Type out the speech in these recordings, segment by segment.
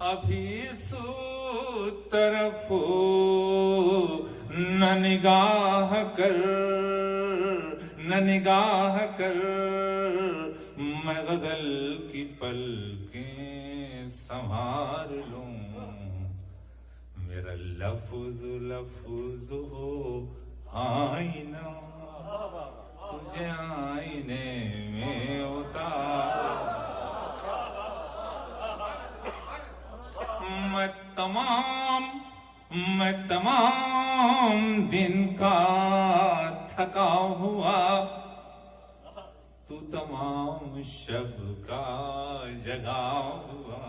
ابھی سو طرف نہ نگاہ کر، نہ نگاہ کر، میں غزل کی پلکیں سنوار لوں، میرا لفظ لفظ ہو آئینہ، تجھے آئینے میں اتار، میں تمام دن کا تھکا ہوا، تو تمام شب کا جگا ہوا،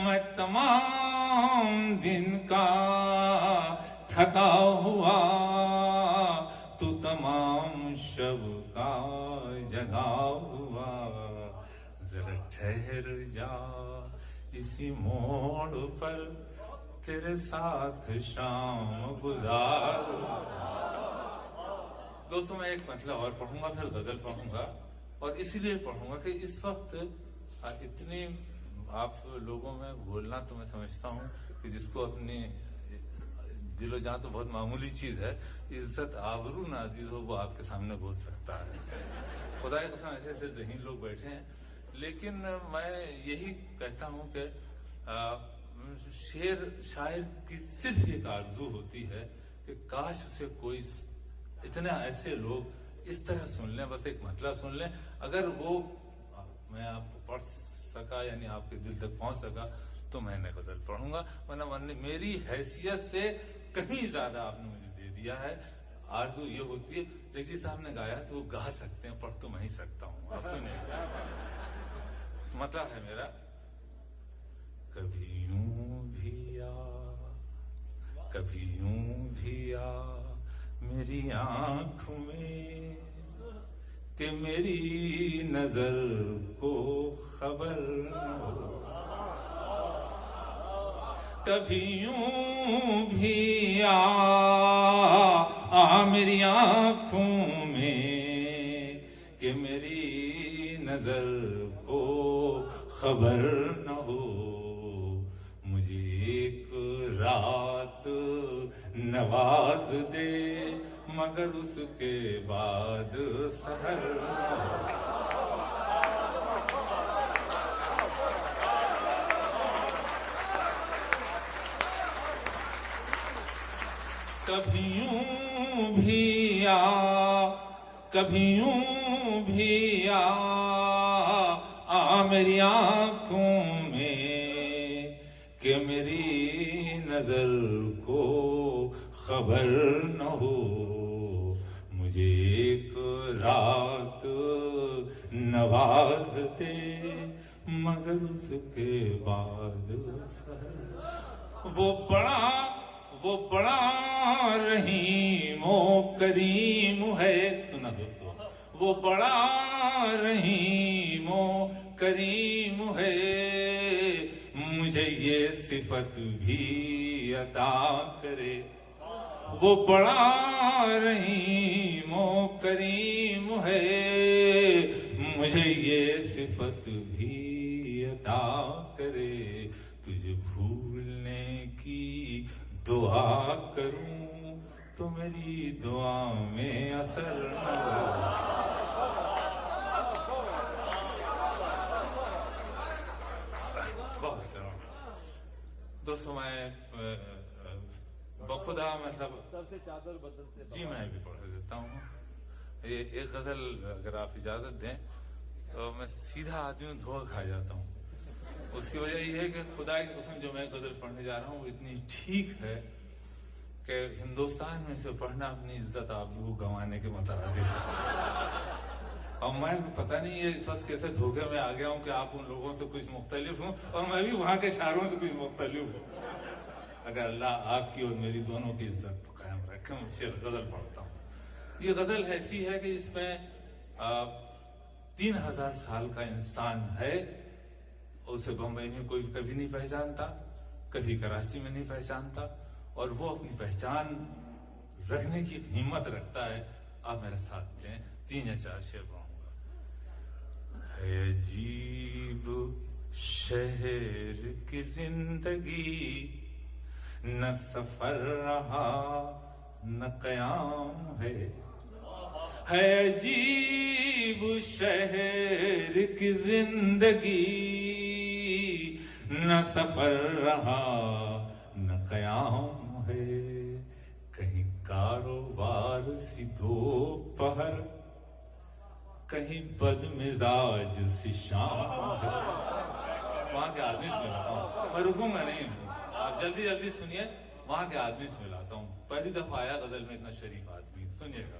میں تمام دن کا تھکا ہوا، تو تمام شب کا جگا ہوا، ذرا ٹھہر جا اسی موڑ پر، تیرے ساتھ شام گزار۔ دوستوں میں ایک مطلب اور پڑھوں گا، پھر غزل پڑھوں گا، اور اسی لیے پڑھوں گا کہ اس وقت اتنی آپ لوگوں میں بولنا تو میں سمجھتا ہوں کہ جس کو اپنی دل و جان تو بہت معمولی چیز ہے، عزت آبرو نازیز ہو وہ آپ کے سامنے بول سکتا ہے۔ خدا کی قسم ایسے ایسے ذہین لوگ بیٹھے ہیں، لیکن میں یہی کہتا ہوں کہ شاعر کی صرف ایک آرزو ہوتی ہے کہ کاش اسے کوئی اتنے ایسے لوگ اس طرح سن لیں، بس ایک مطلب سن لیں، اگر وہ میں آپ کو پڑھ سکا، یعنی آپ کے دل تک پہنچ سکا، تو میں نے غزل پڑھوں گا، ورنہ میری حیثیت سے کہیں زیادہ آپ نے مجھے دے دیا ہے۔ آرزو یہ ہوتی ہے، جگجیت صاحب نے گایا تو وہ گا سکتے ہیں، پڑھ تو میں ہی سکتا ہوں، آپ سنیں۔ مطلب ہے میرا، کبھی یوں بھی آ، کبھی یوں بھی آ میری آنکھوں میں، کہ میری نظر کو خبر نہ ہو، کبھی یوں بھی آ میری آنکھوں میں، کہ میری نظر کو خبر نہ ہو، مجھے ایک رات نواز دے مگر اس کے بعد سحر نہ ہو۔ کبھی یوں بھی آ، کبھی یوں بھی آ میری آنکھوں میں، کہ میری نظر کو خبر نہ ہو، مجھے ایک رات نواز دے مگر اس کے بعد وہ بڑا رحیم و کریم ہے۔ سنا دوستو، وہ بڑا رحیم و کریم ہے، مجھے یہ صفت بھی عطا کرے، وہ بڑا رحیم و کریم ہے، مجھے یہ صفت بھی عطا کرے، تجھے بھولنے کی دعا کروں تو میری دعا میں اثر نہ ہو۔ دوستوں میں بخدا مطلب سر سے چادر بدن سے جی میں بھی پڑھ دیتا ہوں۔ یہ ایک غزل اگر آپ اجازت دیں تو میں سیدھا آدمی دھوکہ کھا جاتا ہوں۔ اس کی وجہ یہ ہے کہ خدا کی قسم جو میں غزل پڑھنے جا رہا ہوں وہ اتنی ٹھیک ہے کہ ہندوستان میں سے پڑھنا اپنی عزت آبرو کو گنوانے کے مترادف ہے۔ اور میں پتہ نہیں یہ اس وقت کیسے دھوکے میں آ گیا ہوں کہ آپ ان لوگوں سے کچھ مختلف ہوں اور میں بھی وہاں کے شاعروں سے کچھ مختلف ہوں۔ اگر اللہ آپ کی اور میری دونوں کی عزت قائم رکھے، میں شعر غزل پڑھتا ہوں۔ یہ غزل ایسی ہے کہ اس میں 3000 سال کا انسان ہے، اسے بمبئی میں کوئی کبھی نہیں پہچانتا، کبھی کراچی میں نہیں پہچانتا، اور وہ اپنی پہچان رکھنے کی ہمت رکھتا ہے۔ آپ میرا ساتھ دیں، 3 یا 4 شعر پڑھوں گا۔ ہے عجیب شہر کی زندگی نہ سفر رہا نہ قیام ہے عجیب شہر کی زندگی نہ سفر رہا نہ قیام ہے کہیں کاروبار سی دوپہر کہیں بد مزاج سی شام ہے وہاں کے آدمی سے ملاتا ہوں میں رکوں گا نہیں آپ جلدی جلدی سنیے وہاں کے آدمی سے ملاتا ہوں پہلی دفعہ آیا غزل میں اتنا شریف آدمی سنیے گا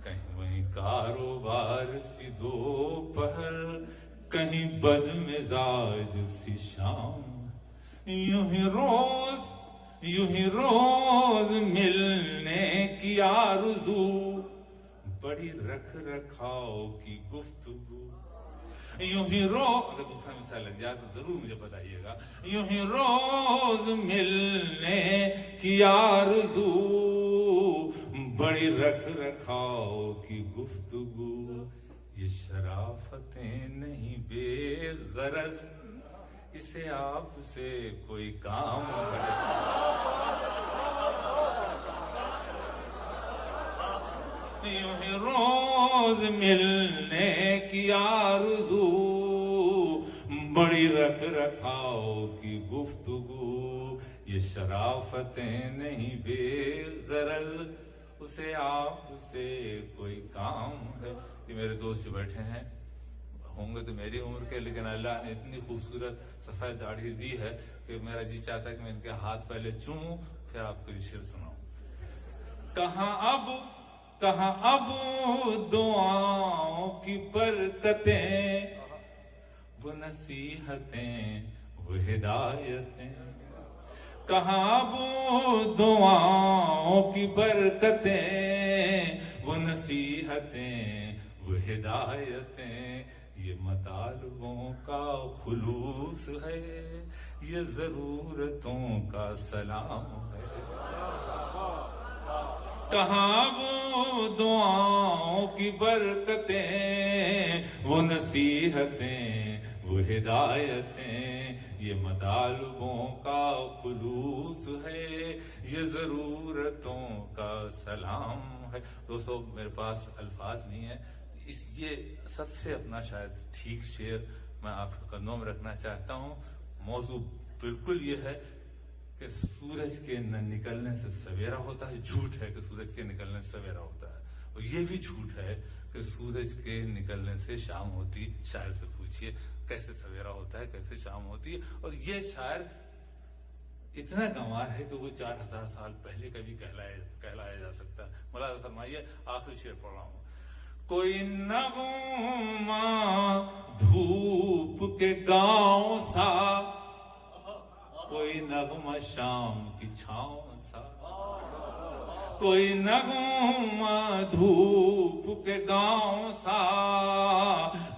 کہیں وہیں کاروبار سی دوپہر کہیں بد مزاج سی شام یوں ہی روز ملنے کی آرزو بڑی رکھ رکھاؤ کی گفتگو یوں ہی اگر دوسرا مثال لگ جائے تو ضرور مجھے بتائیے گا یوں ہی روز ملنے کی آرزو بڑی رکھ رکھاؤ کی گفتگو یہ شرافتیں نہیں بے غرض اسے آپ سے کوئی کام ہے یوں ہی روز ملنے کی آرزو بڑی رکھ رکھاؤ کی گفتگو یہ شرافتیں نہیں بے غرض اسے آپ سے کوئی کام ہے یہ میرے دوست جو بیٹھے ہیں ہوں گے تو میری عمر کے لیکن اللہ نے اتنی خوبصورت سفید داڑھی دی ہے کہ میرا جی چاہتا ہے کہ میں ان کے ہاتھ پہلے چوموں پھر آپ کو یہ شعر سناؤں کہاں اب دعاؤں کی برکتیں وہ نصیحتیں وہ ہدایتیں کہاں اب دعاؤں کی برکتیں وہ نصیحتیں وہ ہدایتیں یہ مطالبوں کا خلوص ہے یہ ضرورتوں کا سلام ہے کہاں وہ دعاؤں کی برکتیں وہ نصیحتیں وہ ہدایتیں یہ مطالبوں کا خلوص ہے یہ ضرورتوں کا سلام ہے دوستو میرے پاس الفاظ نہیں ہے یہ سب سے اپنا شاید ٹھیک شعر میں آپ کے قدموں میں رکھنا چاہتا ہوں موضوع بالکل یہ ہے کہ سورج کے نہ نکلنے سے سویرا ہوتا ہے جھوٹ ہے کہ سورج کے نکلنے سے سویرا ہوتا ہے اور یہ بھی جھوٹ ہے کہ سورج کے نکلنے سے شام ہوتی شاعر سے پوچھئے کیسے سویرا ہوتا ہے کیسے شام ہوتی ہے اور یہ شاعر اتنا گنوار ہے کہ وہ 4000 سال پہلے کا بھی کہلایا جا سکتا ہے ملاحظہ فرمائیے آخری شعر پڑھ رہا ہوں کوئی نغمہ دھوپ کے گاؤں سا کوئی نغمہ شام کی چھاؤں سا کوئی نغمہ دھوپ کے گاؤں سا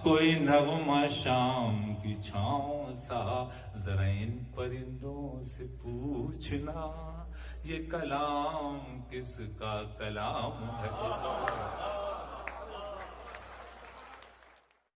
کوئی نغمہ شام کی چھاؤں سا ذرا ان پرندوں سے پوچھنا یہ کلام کس کا کلام ہے